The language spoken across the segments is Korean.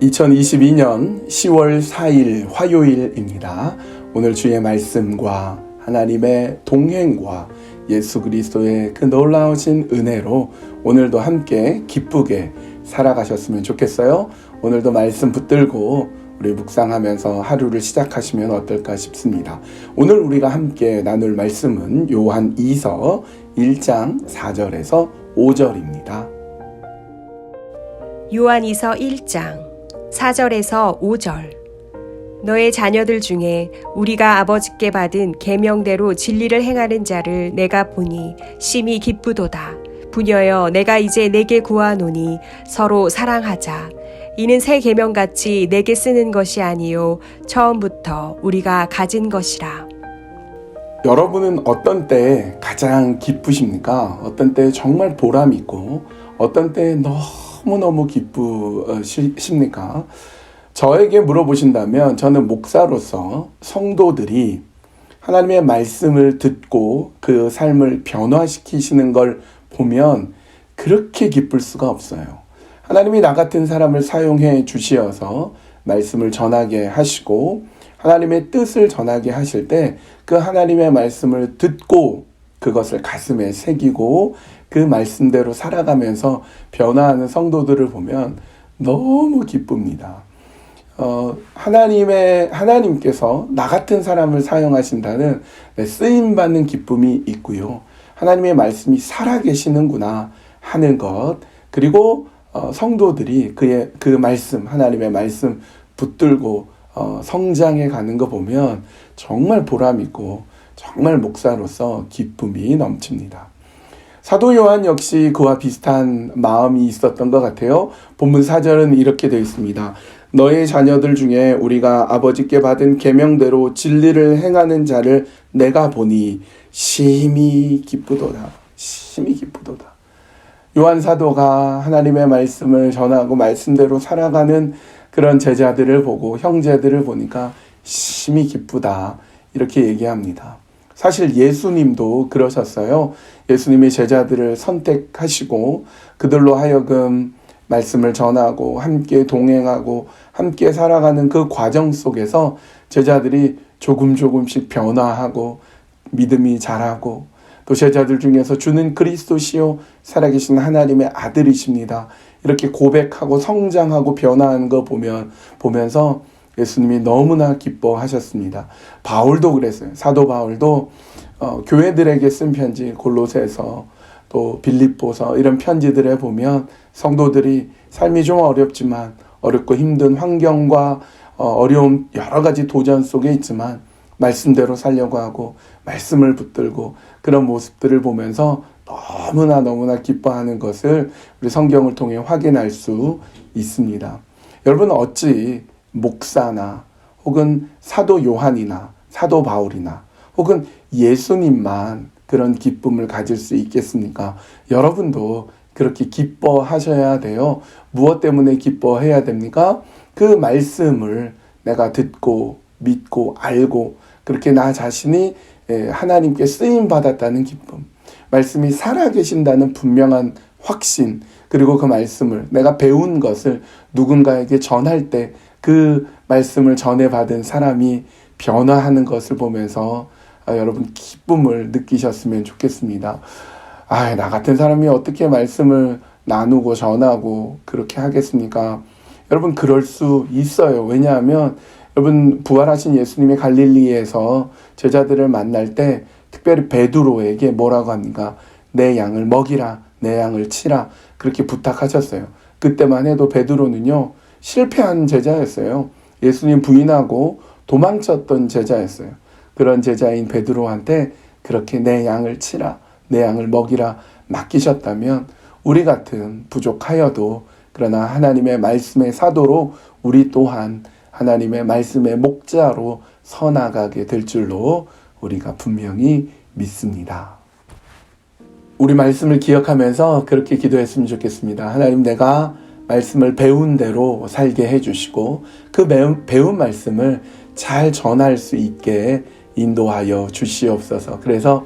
2022년 10월 4일 화요일입니다. 오늘 주의 말씀과 하나님의 동행과 예수 그리스도의 그 놀라우신 은혜로 오늘도 함께 기쁘게 살아가셨으면 좋겠어요. 오늘도 말씀 붙들고 우리 묵상하면서 하루를 시작하시면 어떨까 싶습니다. 오늘 우리가 함께 나눌 말씀은 요한 2서 1장 4절에서 5절입니다. 요한 2서 1장 4절에서 5절. 너의 자녀들 중에 우리가 아버지께 받은 계명대로 진리를 행하는 자를 내가 보니 심히 기쁘도다. 부녀여, 내가 이제 내게 구하노니 서로 사랑하자. 이는 새 계명같이 내게 쓰는 것이 아니요 처음부터 우리가 가진 것이라. 여러분은 어떤 때에 가장 기쁘십니까? 어떤 때에 정말 보람 있고 어떤 때에 너무너무 기쁘십니까? 저에게 물어보신다면 저는 목사로서 성도들이 하나님의 말씀을 듣고 그 삶을 변화시키시는 걸 보면 그렇게 기쁠 수가 없어요. 하나님이 나 같은 사람을 사용해 주시어서 말씀을 전하게 하시고 하나님의 뜻을 전하게 하실 때 그 하나님의 말씀을 듣고 그것을 가슴에 새기고 그 말씀대로 살아가면서 변화하는 성도들을 보면 너무 기쁩니다. 하나님께서 나 같은 사람을 사용하신다는 쓰임받는 기쁨이 있고요. 하나님의 말씀이 살아계시는구나 하는 것, 그리고 성도들이 그 말씀, 하나님의 말씀 붙들고 성장해 가는 거 보면 정말 보람있고 정말 목사로서 기쁨이 넘칩니다. 사도 요한 역시 그와 비슷한 마음이 있었던 것 같아요. 본문 4절은 이렇게 되어 있습니다. 너의 자녀들 중에 우리가 아버지께 받은 계명대로 진리를 행하는 자를 내가 보니 심히 기쁘도다. 심히 기쁘도다. 요한 사도가 하나님의 말씀을 전하고 말씀대로 살아가는 그런 제자들을 보고 형제들을 보니까 심히 기쁘다 이렇게 얘기합니다. 사실 예수님도 그러셨어요. 예수님이 제자들을 선택하시고 그들로 하여금 말씀을 전하고 함께 동행하고 함께 살아가는 그 과정 속에서 제자들이 조금씩 변화하고 믿음이 자라고 또 제자들 중에서 주는 그리스도시요 살아계신 하나님의 아들이십니다. 이렇게 고백하고 성장하고 변화하는 거 보면서 예수님이 너무나 기뻐하셨습니다. 바울도 그랬어요. 사도 바울도 교회들에게 쓴 편지 골로새서 또 빌립보서 이런 편지들에 보면 성도들이 삶이 좀 어렵지만 어렵고 힘든 환경과 어려움 여러 가지 도전 속에 있지만 말씀대로 살려고 하고 말씀을 붙들고 그런 모습들을 보면서 너무나 기뻐하는 것을 우리 성경을 통해 확인할 수 있습니다. 여러분 어찌 목사나 혹은 사도 요한이나 사도 바울이나 혹은 예수님만 그런 기쁨을 가질 수 있겠습니까? 여러분도 그렇게 기뻐하셔야 돼요. 무엇 때문에 기뻐해야 됩니까? 그 말씀을 내가 듣고 믿고 알고 그렇게 나 자신이 하나님께 쓰임받았다는 기쁨, 말씀이 살아계신다는 분명한 확신, 그리고 그 말씀을 내가 배운 것을 누군가에게 전할 때 그 말씀을 전해받은 사람이 변화하는 것을 보면서 여러분 기쁨을 느끼셨으면 좋겠습니다. 나 같은 사람이 어떻게 말씀을 나누고 전하고 그렇게 하겠습니까? 여러분 그럴 수 있어요. 왜냐하면 여러분 부활하신 예수님이 갈릴리에서 제자들을 만날 때 특별히 베드로에게 뭐라고 합니까? 내 양을 먹이라, 내 양을 치라 그렇게 부탁하셨어요. 그때만 해도 베드로는요 실패한 제자였어요. 예수님 부인하고 도망쳤던 제자였어요. 그런 제자인 베드로한테 그렇게 내 양을 치라, 내 양을 먹이라 맡기셨다면 우리 같은 부족하여도 그러나 하나님의 말씀의 사도로 우리 또한 하나님의 말씀의 목자로 서나가게 될 줄로 우리가 분명히 믿습니다. 우리 말씀을 기억하면서 그렇게 기도했으면 좋겠습니다. 하나님, 내가 말씀을 배운 대로 살게 해주시고 그 배운 말씀을 잘 전할 수 있게 인도하여 주시옵소서. 그래서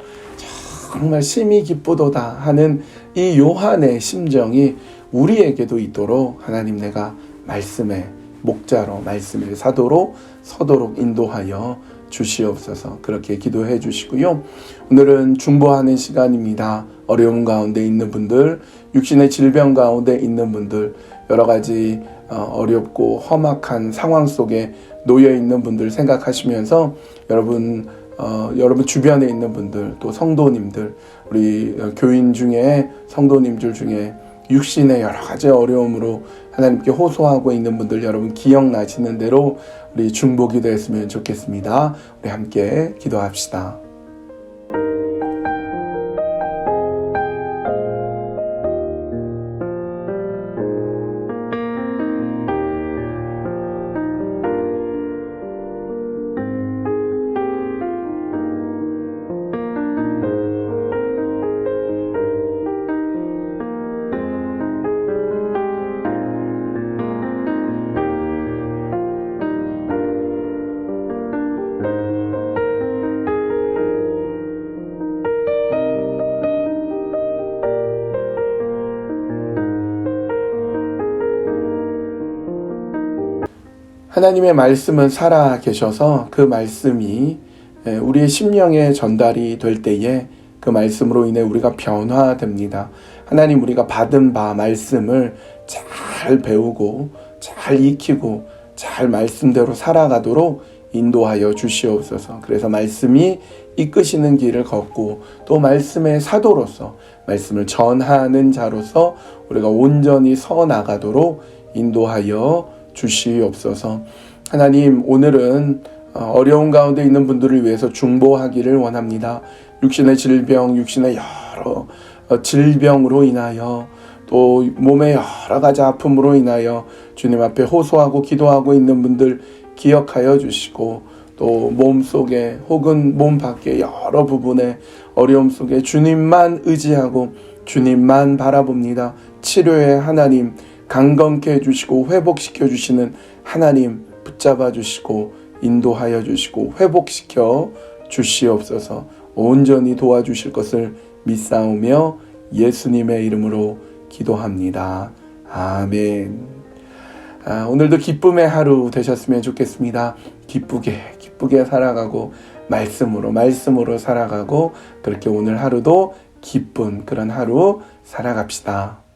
정말 심히 기쁘도다 하는 이 요한의 심정이 우리에게도 있도록 하나님, 내가 말씀에 목자로 말씀의 사도로 서도록 인도하여 주시옵소서. 그렇게 기도해 주시고요. 오늘은 중보하는 시간입니다. 어려움 가운데 있는 분들, 육신의 질병 가운데 있는 분들, 여러 가지 어렵고 험악한 상황 속에 놓여 있는 분들 생각하시면서 여러분 주변에 있는 분들, 또 성도님들, 우리 교인 중에 성도님들 중에 육신의 여러 가지 어려움으로 하나님께 호소하고 있는 분들, 여러분 기억나시는 대로 우리 중보기 됐으면 좋겠습니다. 우리 함께 기도합시다. 하나님의 말씀은 살아 계셔서 그 말씀이 우리의 심령에 전달이 될 때에 그 말씀으로 인해 우리가 변화됩니다. 하나님, 우리가 받은 바 말씀을 잘 배우고 잘 익히고 잘 말씀대로 살아가도록 인도하여 주시옵소서. 그래서 말씀이 이끄시는 길을 걷고 또 말씀의 사도로서 말씀을 전하는 자로서 우리가 온전히 서 나가도록 인도하여 주시옵소서. 하나님, 오늘은 어려운 가운데 있는 분들을 위해서 중보하기를 원합니다. 육신의 질병, 육신의 여러 질병으로 인하여 또 몸의 여러 가지 아픔으로 인하여 주님 앞에 호소하고 기도하고 있는 분들 기억하여 주시고, 또 몸 속에 혹은 몸 밖에 여러 부분의 어려움 속에 주님만 의지하고 주님만 바라봅니다. 치료의 하나님, 강건케 해주시고 회복시켜 주시는 하나님 붙잡아 주시고 인도하여 주시고 회복시켜 주시옵소서. 온전히 도와주실 것을 믿사오며 예수님의 이름으로 기도합니다. 아멘. 오늘도 기쁨의 하루 되셨으면 좋겠습니다. 기쁘게 살아가고 말씀으로 살아가고 그렇게 오늘 하루도 기쁜 그런 하루 살아갑시다.